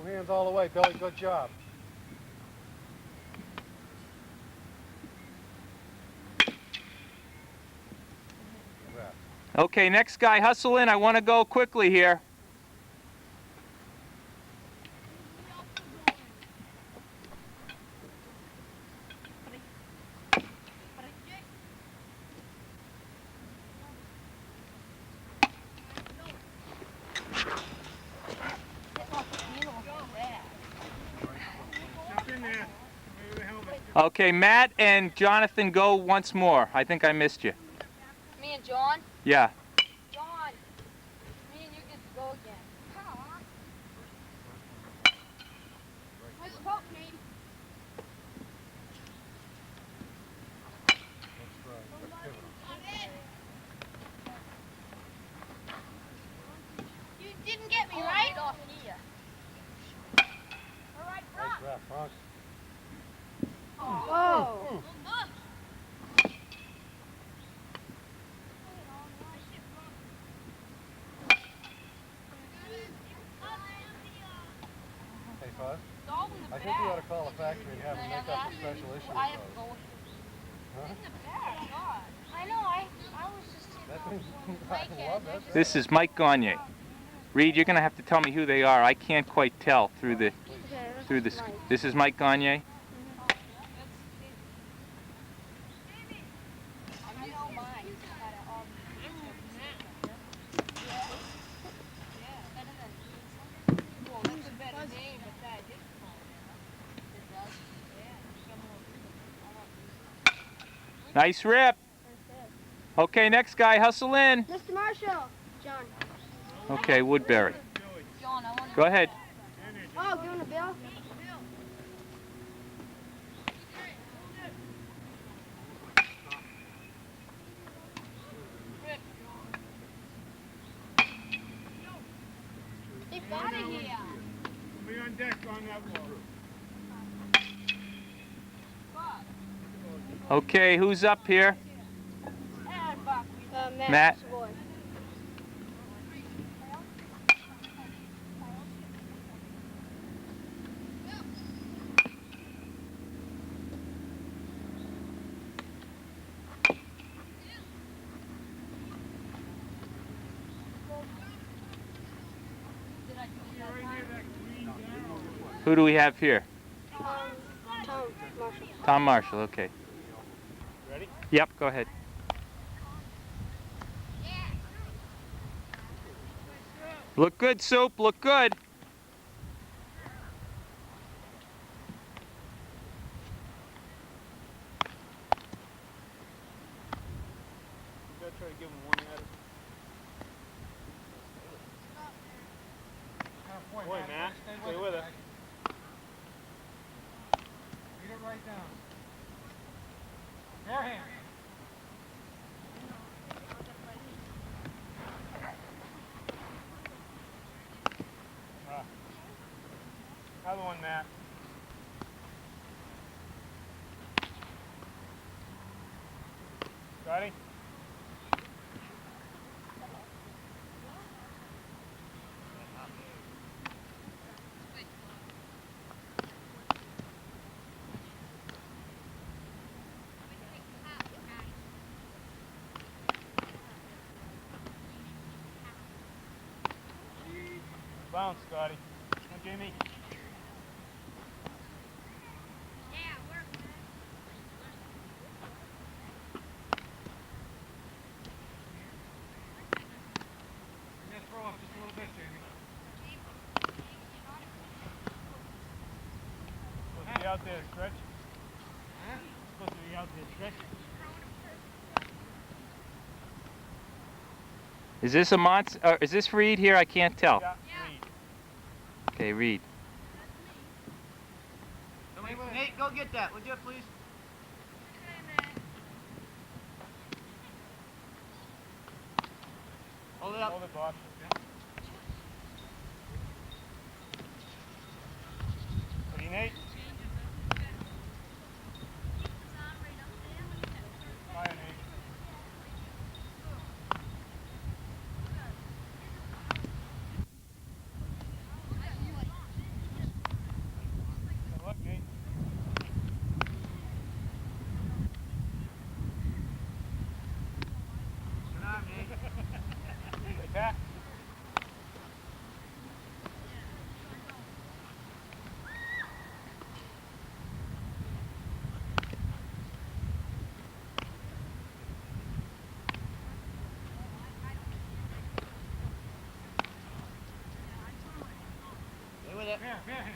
hands all the way, Billy. Good job. Okay, next guy, hustle in. I want to go quickly here. Okay, Matt and Jonathan go once more. I think I missed you. Me and John? Yeah. John, me and you get to go again. Nice poke, Katie. You didn't get me, right? Off here. All right, nice wrap, Bronx. Oh. Hey, Fuzz. I think we ought to call a factory and have them make up a special issue of those. Huh? I know, I was just... That thing, I love that. This is Mike Gagne. Reed, you're going to have to tell me who they are. I can't quite tell through the This is Mike Gagne. Nice rip. Okay, next guy, hustle in. Mr. Marshall. John. Okay, Woodbury. Go ahead. Oh, give him a bill. Keep out of here. Be on deck on that wall. Okay, who's up here? Matt. Savoy. Who do we have here? Tom Marshall. Tom Marshall, okay. Ready? Yep, go ahead. Look good, Soup, look good. You gotta try to give him one at it. Boy, Matt, stay with it. Beat it right down. Bare hand. Another one, Matt. Ready? Bounce, Scotty. Come on, Jamie. Throw off just a little bit, Jamie. Supposed to be out there to stretch. Huh? Supposed to be out there to stretch. Is this a monster? Is this Reed here? I can't tell. Yeah. Reed. Okay, Reed. Nate, go get that, would you, please? Hold it up. Hold it, boss. Ready, Nate? Fire, Nate. Attack. Stay with it. Here, here, here.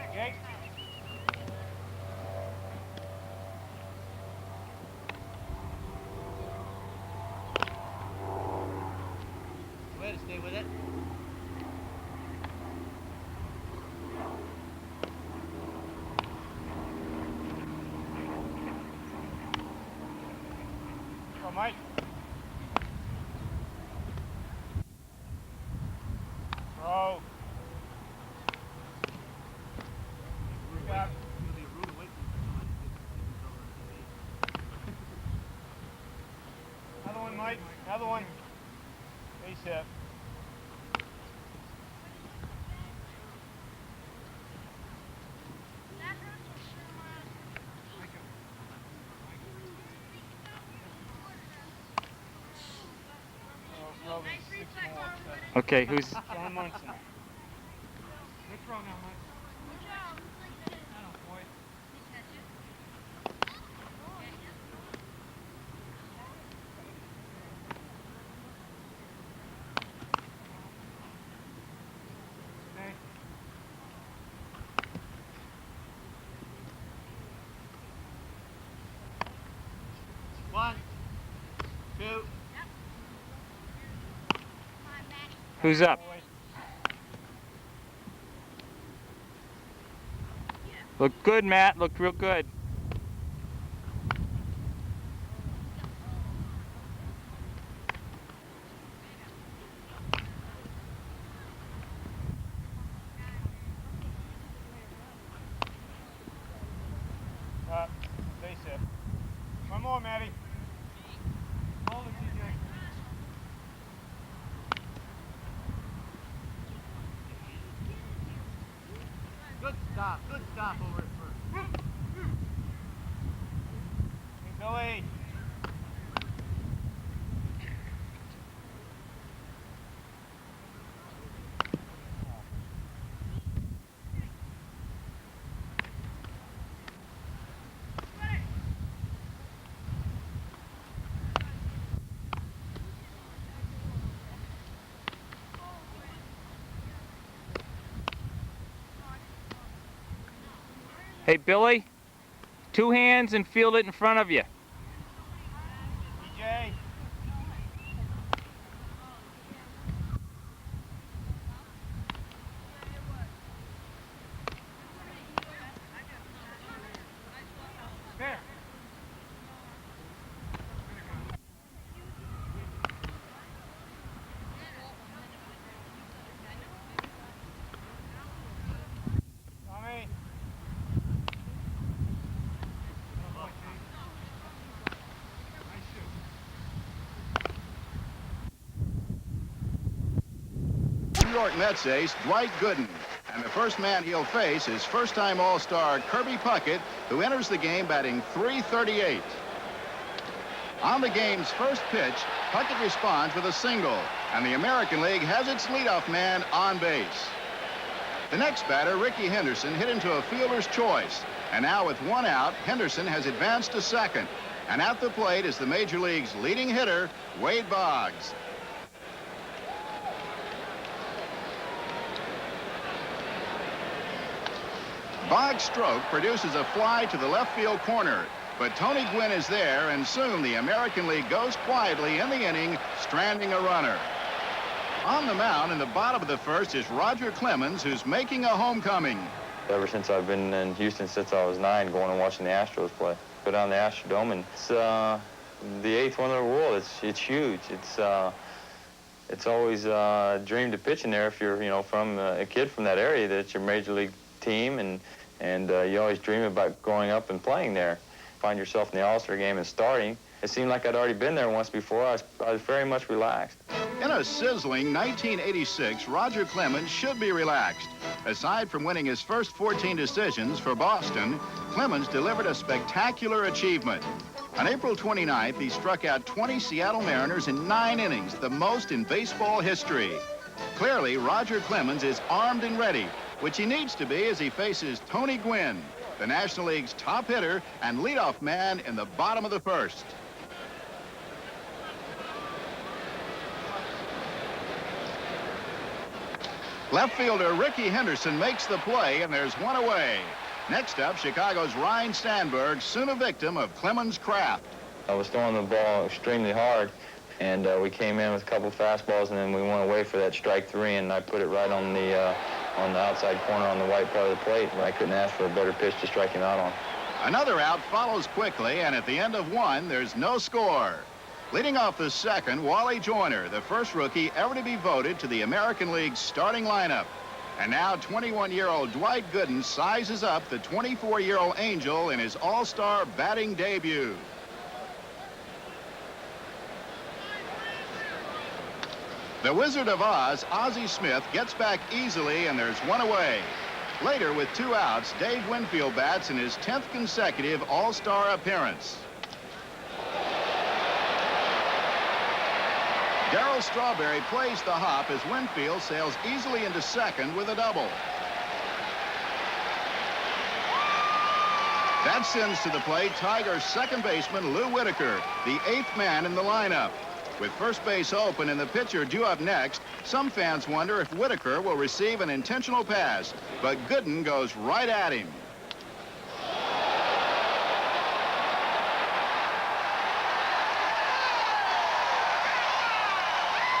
Okay. Stay with it. Go, Mike. Throw. Got it. Another one, Mike. Another one. Base hit. Oh, 6 more. Okay, who's... John Munson. Good throw now, Mike. Boy. Okay. One, two. Who's up? Boy. Look good, Matt. Look real good. Base hit. One more, Maddie. Hold it, TJ. Good stop. Good stop over at first. Hey, Billy. Hey, Billy, 2 hands and field it in front of you. TJ. There. Tommy. New York Mets ace Dwight Gooden. And the first man he'll face is first-time All-Star Kirby Puckett, who enters the game batting .338. On the game's first pitch, Puckett responds with a single, and the American League has its leadoff man on base. The next batter, Ricky Henderson, hit into a fielder's choice. And now with 1 out, Henderson has advanced to second. And at the plate is the Major League's leading hitter, Wade Boggs. Boggs' stroke produces a fly to the left field corner, but Tony Gwynn is there, and soon the American League goes quietly in the inning, stranding a runner. On the mound in the bottom of the first is Roger Clemens, who's making a homecoming. Ever since I've been in Houston since I was 9, going and watching the Astros play. Go down to the Astrodome, and it's the 8th wonder of the world. It's huge. It's It's always a dream to pitch in there if you're, from a kid from that area, that it's your major league team, and you always dream about growing up and playing there. Find yourself in the All-Star game and starting. It seemed like I'd already been there once before. I was very much relaxed. In a sizzling 1986, Roger Clemens should be relaxed. Aside from winning his first 14 decisions for Boston, Clemens delivered a spectacular achievement. On April 29th, he struck out 20 Seattle Mariners in 9 innings, the most in baseball history. Clearly, Roger Clemens is armed and ready, which he needs to be as he faces Tony Gwynn, the National League's top hitter and leadoff man in the bottom of the first. Left fielder Ricky Henderson makes the play, and there's one away. Next up, Chicago's Ryne Sandberg, soon a victim of Clemens' craft. I was throwing the ball extremely hard, and we came in with a couple fastballs, and then we went away for that strike 3, and I put it right on the outside corner on the white part of the plate. I couldn't ask for a better pitch to strike him out on. Another out follows quickly, and at the end of 1, there's no score. Leading off the second, Wally Joyner, the first rookie ever to be voted to the American League's starting lineup. And now 21-year-old Dwight Gooden sizes up the 24-year-old Angel in his all-star batting debut. The Wizard of Oz, Ozzie Smith, gets back easily, and there's one away. Later, with 2 outs, Dave Winfield bats in his 10th consecutive all-star appearance. Darryl Strawberry plays the hop as Winfield sails easily into second with a double. That sends to the plate Tigers second baseman Lou Whitaker, the 8th man in the lineup. With first base open and the pitcher due up next, some fans wonder if Whitaker will receive an intentional pass, but Gooden goes right at him.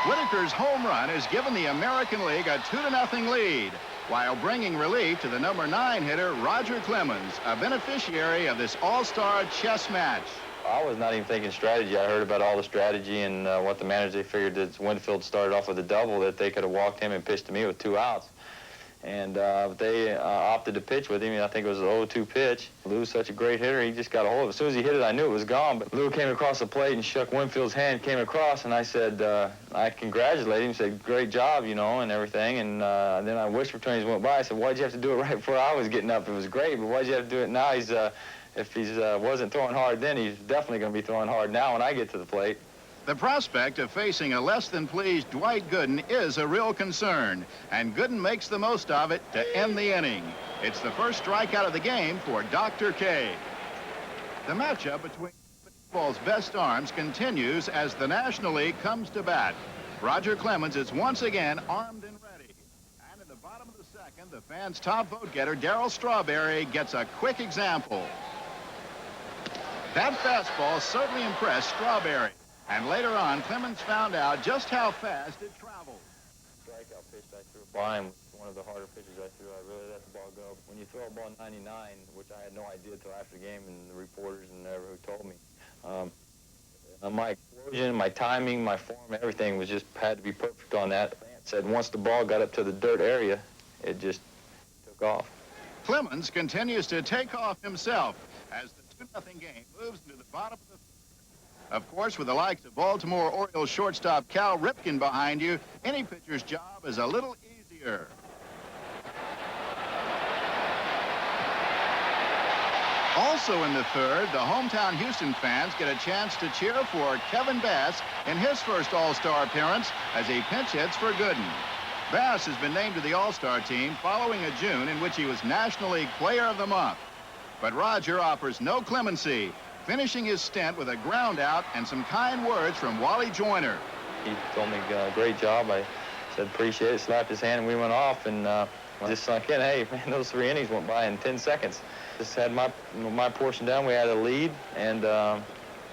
Whitaker's home run has given the American League a 2-0 lead, while bringing relief to the number 9 hitter, Roger Clemens, a beneficiary of this all-star chess match. I was not even thinking strategy. I heard about all the strategy and what the manager, they figured that Winfield started off with a double, that they could have walked him and pitched to me with 2 outs. And they opted to pitch with him, and I think it was an 0-2 pitch. Lou's such a great hitter, he just got a hold of it. As soon as he hit it, I knew it was gone, but Lou came across the plate and shook Winfield's hand, came across, and I said, I congratulated him, said, great job, and everything. And then I whispered to him as he went by, I said, why'd you have to do it right before I was getting up? It was great, but why'd you have to do it now? If he wasn't throwing hard then, he's definitely going to be throwing hard now when I get to the plate. The prospect of facing a less-than-pleased Dwight Gooden is a real concern, and Gooden makes the most of it to end the inning. It's the first strikeout of the game for Dr. K. The matchup between baseball's best arms continues as the National League comes to bat. Roger Clemens is once again armed and ready. And in the bottom of the second, the fans' top vote-getter, Darryl Strawberry, gets a quick example. That fastball certainly impressed Strawberry. And later on, Clemens found out just how fast it traveled. Strikeout pitch I threw by him, one of the harder pitches I threw. I really let the ball go. When you throw a ball 99, which I had no idea until after the game, and the reporters and whoever who told me, my explosion, my timing, my form, everything was just had to be perfect on that. Said once the ball got up to the dirt area, it just took off. Clemens continues to take off himself as the 2-0 game moves into the bottom of the. Of course, with the likes of Baltimore Orioles shortstop Cal Ripken behind you, any pitcher's job is a little easier. Also in the third, the hometown Houston fans get a chance to cheer for Kevin Bass in his first All-Star appearance as he pinch hits for Gooden. Bass has been named to the All-Star team following a June in which he was National League Player of the Month. But Roger offers no clemency, finishing his stint with a ground out and some kind words from Wally Joyner. He told me, great job. I said, appreciate it, slapped his hand, and we went off, and just sunk in. Hey, man, those 3 innings went by in 10 seconds. Just had my portion down. We had a lead, and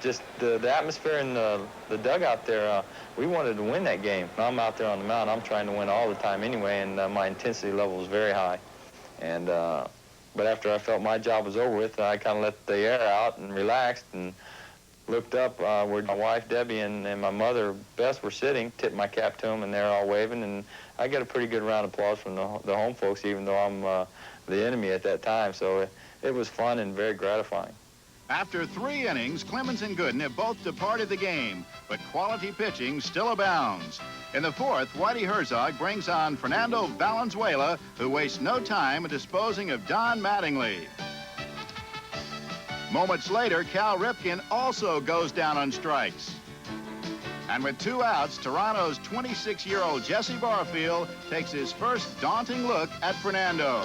just the atmosphere in the dugout there, we wanted to win that game. I'm out there on the mound. I'm trying to win all the time anyway, and my intensity level was very high. And but after I felt my job was over with, I kind of let the air out and relaxed, and looked up where my wife Debbie and my mother Bess were sitting, tipped my cap to them, and they're all waving, and I got a pretty good round of applause from the home folks, even though I'm the enemy at that time. So it was fun and very gratifying. After 3 innings, Clemens and Gooden have both departed the game, but quality pitching still abounds. In the 4th, Whitey Herzog brings on Fernando Valenzuela, who wastes no time in disposing of Don Mattingly. Moments later, Cal Ripken also goes down on strikes. And with 2 outs, Toronto's 26-year-old Jesse Barfield takes his first daunting look at Fernando.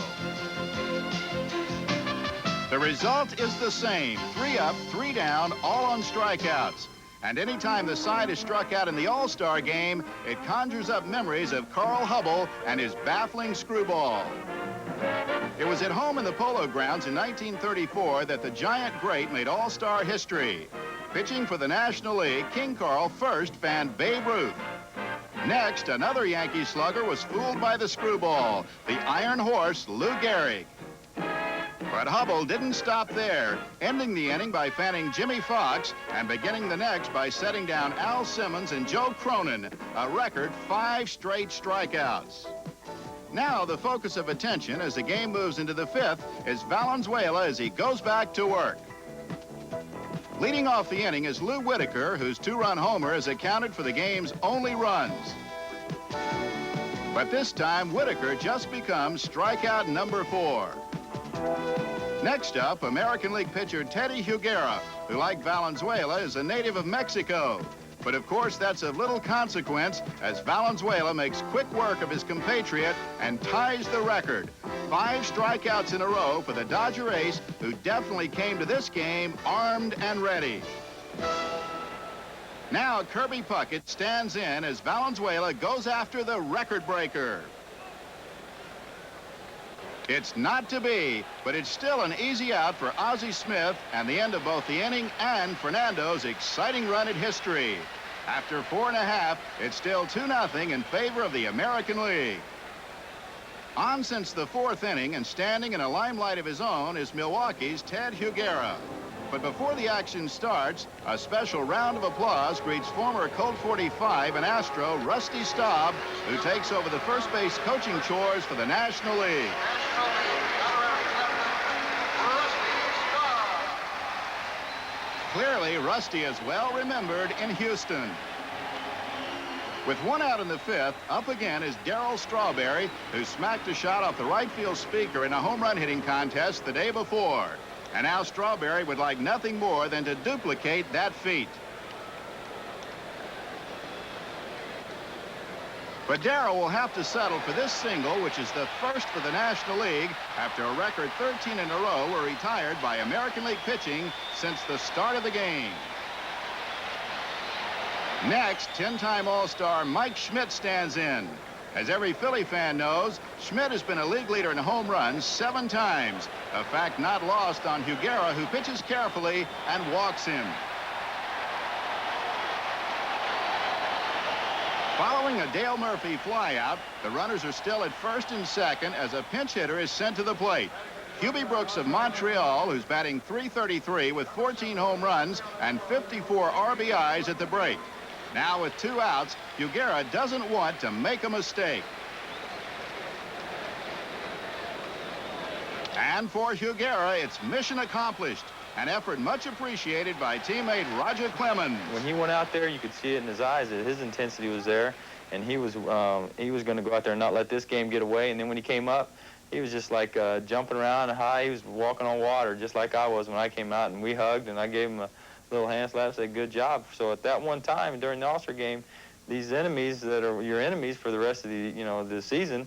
The result is the same, 3 up, 3 down, all on strikeouts. And anytime the side is struck out in the All-Star game, it conjures up memories of Carl Hubbell and his baffling screwball. It was at home in the Polo Grounds in 1934 that the Giant Great made All-Star history. Pitching for the National League, King Carl first fanned Babe Ruth. Next, another Yankee slugger was fooled by the screwball, the Iron Horse, Lou Gehrig. But Hubbell didn't stop there, ending the inning by fanning Jimmy Fox and beginning the next by setting down Al Simmons and Joe Cronin, a record 5 straight strikeouts. Now the focus of attention as the game moves into the 5th is Valenzuela as he goes back to work. Leading off the inning is Lou Whitaker, whose 2-run homer has accounted for the game's only runs. But this time, Whitaker just becomes strikeout number 4. Next up, American League pitcher Teddy Higuera, who, like Valenzuela, is a native of Mexico. But of course, that's of little consequence as Valenzuela makes quick work of his compatriot and ties the record. 5 strikeouts in a row for the Dodger ace, who definitely came to this game armed and ready. Now Kirby Puckett stands in as Valenzuela goes after the record breaker. It's not to be, but it's still an easy out for Ozzie Smith and the end of both the inning and Fernando's exciting run at history. After 4.5, it's still 2-0 in favor of the American League. On since the 4th inning and standing in a limelight of his own is Milwaukee's Ted Higuera. But before the action starts, a special round of applause greets former Colt 45 and Astro Rusty Staub, who takes over the first base coaching chores for the National League. Clearly, Rusty is well remembered in Houston. With 1 out in the 5th, up again is Darryl Strawberry, who smacked a shot off the right field speaker in a home run hitting contest the day before. And now Strawberry would like nothing more than to duplicate that feat. But Darryl will have to settle for this single, which is the first for the National League after a record 13 in a row were retired by American League pitching since the start of the game. Next, 10-time All-Star Mike Schmidt stands in. As every Philly fan knows, Schmidt has been a league leader in home runs 7 times, a fact not lost on Higuera, who pitches carefully and walks him. Following a Dale Murphy flyout, the runners are still at first and second as a pinch hitter is sent to the plate. Hubie Brooks of Montreal, who's batting .333 with 14 home runs and 54 RBIs at the break. Now with 2 outs, Higuera doesn't want to make a mistake. And for Higuera, it's mission accomplished. An effort much appreciated by teammate Roger Clemens. When he went out there, you could see it in his eyes that his intensity was there, and he was going to go out there and not let this game get away. And then when he came up, he was just like jumping around high. He was walking on water, just like I was when I came out. And we hugged, and I gave him a little hand slap, said, "Good job." So at that one time during the All-Star game, these enemies that are your enemies for the rest of the the season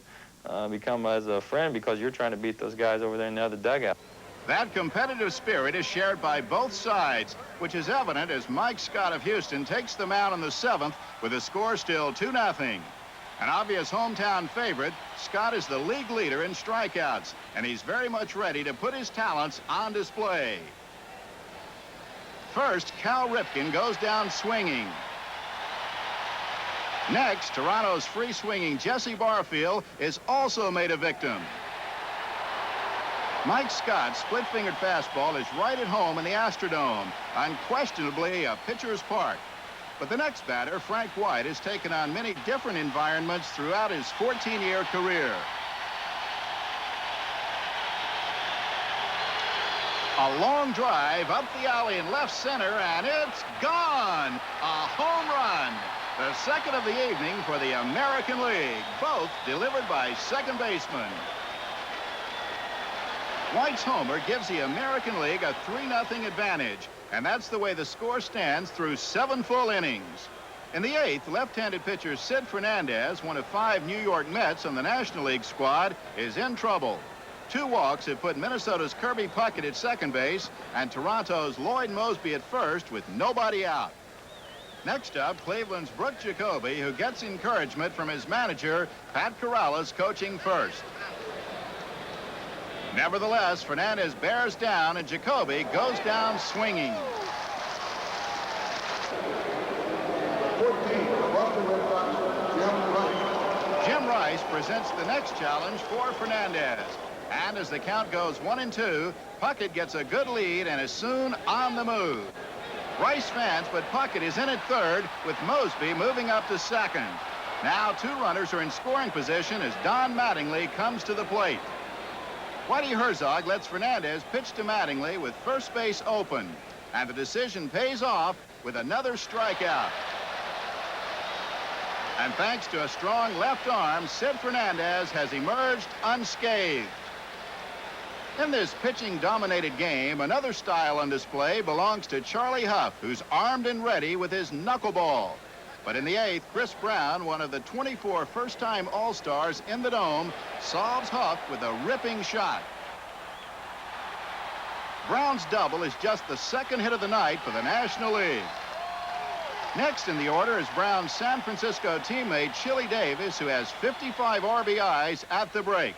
become as a friend because you're trying to beat those guys over there in the other dugout. That competitive spirit is shared by both sides, which is evident as Mike Scott of Houston takes the mound in the 7th with the score still 2-0. An obvious hometown favorite, Scott is the league leader in strikeouts, and he's very much ready to put his talents on display. First, Cal Ripken goes down swinging. Next, Toronto's free-swinging Jesse Barfield is also made a victim. Mike Scott's split-fingered fastball is right at home in the Astrodome, unquestionably a pitcher's park. But the next batter, Frank White, has taken on many different environments throughout his 14-year career. A long drive up the alley in left center, and it's gone! A home run! The second of the evening for the American League, both delivered by second baseman. White's homer gives the American League a 3-0 advantage, and that's the way the score stands through 7 full innings. In the 8th, left-handed pitcher Sid Fernandez, one of 5 New York Mets on the National League squad, is in trouble. 2 walks have put Minnesota's Kirby Puckett at second base and Toronto's Lloyd Moseby at first with nobody out. Next up, Cleveland's Brooke Jacoby, who gets encouragement from his manager, Pat Corrales, coaching first. Nevertheless, Fernandez bears down and Jacoby goes down swinging. Jim Rice presents the next challenge for Fernandez. And as the count goes 1-2, Puckett gets a good lead and is soon on the move. Rice fans, but Puckett is in at third with Moseby moving up to second. Now 2 runners are in scoring position as Don Mattingly comes to the plate. Whitey Herzog lets Fernandez pitch to Mattingly with first base open. And the decision pays off with another strikeout. And thanks to a strong left arm, Sid Fernandez has emerged unscathed. In this pitching-dominated game, another style on display belongs to Charlie Huff, who's armed and ready with his knuckleball. But in the 8th, Chris Brown, one of the 24 first-time All-Stars in the Dome, solves Huff with a ripping shot. Brown's double is just the second hit of the night for the National League. Next in the order is Brown's San Francisco teammate, Chili Davis, who has 55 RBIs at the break.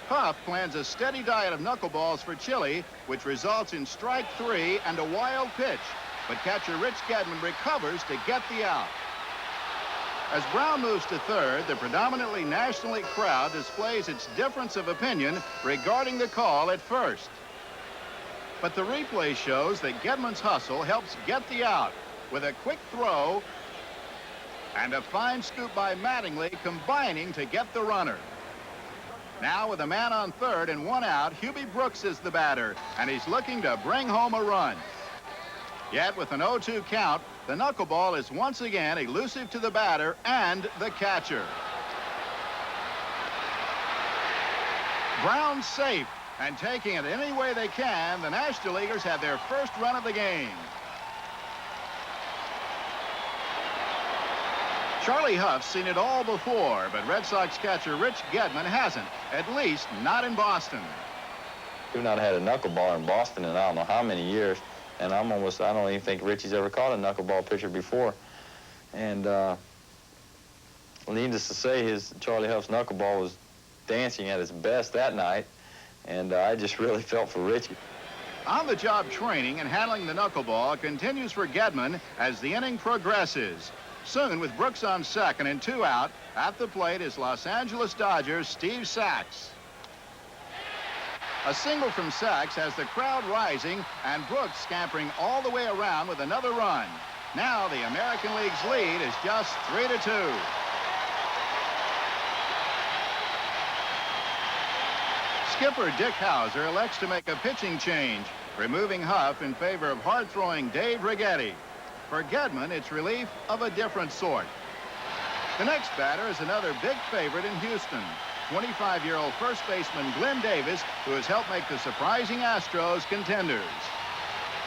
Huff plans a steady diet of knuckleballs for Chili, which results in strike 3 and a wild pitch. But catcher Rich Gedman recovers to get the out. As Brown moves to third, the predominantly National League crowd displays its difference of opinion regarding the call at first. But the replay shows that Gedman's hustle helps get the out with a quick throw and a fine scoop by Mattingly combining to get the runner. Now with a man on third and 1 out, Hubie Brooks is the batter, and he's looking to bring home a run. Yet with an 0-2 count, the knuckleball is once again elusive to the batter and the catcher. Brown's safe, and taking it any way they can, the National Leaguers have their first run of the game. Charlie Huff's seen it all before, but Red Sox catcher Rich Gedman hasn't, at least not in Boston. We've not had a knuckleball in Boston in I don't know how many years, and I don't even think Richie's ever caught a knuckleball pitcher before. And needless to say, Charlie Huff's knuckleball was dancing at its best that night, and I just really felt for Richie. On-the-job training and handling the knuckleball continues for Gedman as the inning progresses. Soon, with Brooks on second and 2 out, at the plate is Los Angeles Dodgers' Steve Sax. A single from Sax has the crowd rising, and Brooks scampering all the way around with another run. Now the American League's lead is just 3-2. Skipper Dick Hauser elects to make a pitching change, removing Huff in favor of hard-throwing Dave Righetti. For Gedman, it's relief of a different sort. The next batter is another big favorite in Houston, 25-year-old first baseman Glenn Davis, who has helped make the surprising Astros contenders.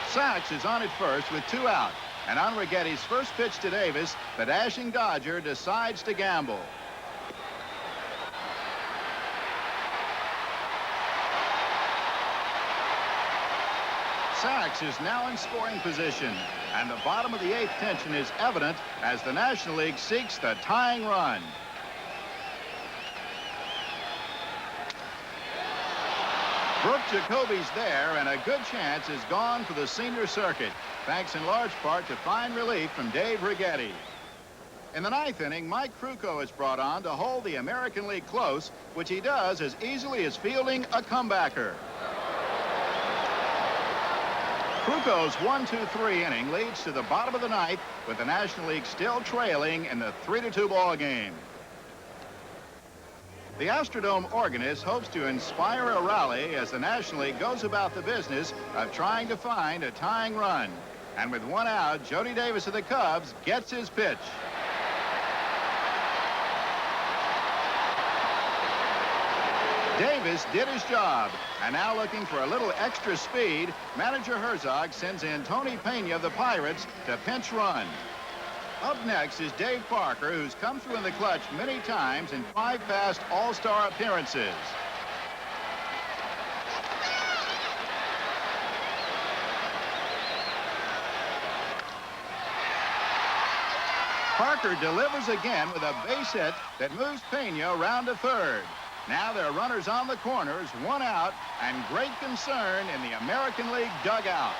Sax is on at first with 2 out, and on Righetti's first pitch to Davis, the dashing Dodger decides to gamble. Sax is now in scoring position, and the bottom of the 8th tension is evident as the National League seeks the tying run. Brooke Jacoby's there, and a good chance is gone for the senior circuit, thanks in large part to fine relief from Dave Righetti. In the ninth inning, Mike Krukow is brought on to hold the American League close, which he does as easily as fielding a comebacker. Krukow's 1-2-3 inning leads to the bottom of the ninth, with the National League still trailing in the 3-2 ball game. The Astrodome organist hopes to inspire a rally as the National League goes about the business of trying to find a tying run. And with one out, Jody Davis of the Cubs gets his pitch. Davis did his job, and now looking for a little extra speed, manager Herzog sends in Tony Pena of the Pirates to pinch run. Up next is Dave Parker, who's come through in the clutch many times in 5 past All-Star appearances. Parker delivers again with a base hit that moves Pena around to third. Now there are runners on the corners, one out, and great concern in the American League dugout.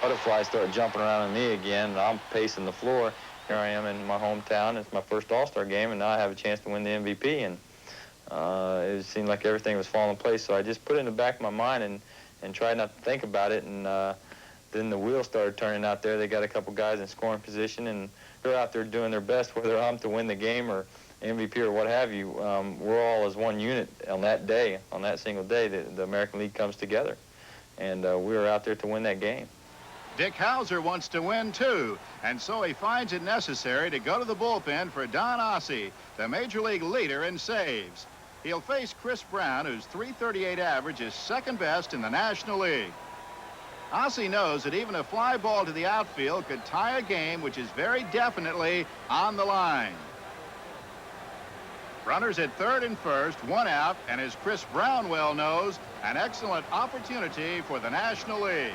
Butterflies start jumping around on me again, and I'm pacing the floor. Here I am in my hometown. It's my first All-Star game, and now I have a chance to win the MVP. And it seemed like everything was falling in place, so I just put it in the back of my mind and tried not to think about it. And then the wheels started turning out there. They got a couple guys in scoring position, and they're out there doing their best, whether I'm to win the game or MVP or what have you. We're all as one unit on that day, on that single day, the American League comes together. And we were out there to win that game. Dick Hauser wants to win, too, and so he finds it necessary to go to the bullpen for Don Ossie, the Major League leader in saves. He'll face Chris Brown, whose .338 average is second best in the National League. Ossie knows that even a fly ball to the outfield could tie a game which is very definitely on the line. Runners at third and first, one out, and as Chris Brown well knows, an excellent opportunity for the National League.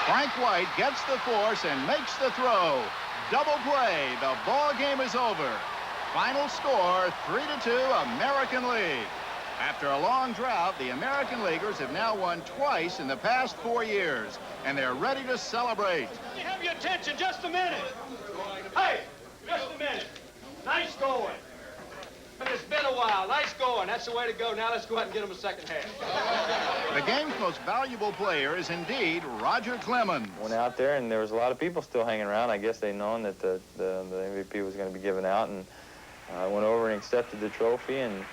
Frank White gets the force and makes the throw. Double play. The ball game is over. Final score, 3-2 American League. After a long drought, the American Leaguers have now won twice in the past 4 years, and they're ready to celebrate. Let me have your attention just a minute. Hey, just a minute. Nice going. It's been a while. Nice going. That's the way to go. Now let's go out and get them a second half. The game's most valuable player is indeed Roger Clemens. Went out there, and there was a lot of people still hanging around. I guess they known that the MVP was going to be given out, and I went over and accepted the trophy, and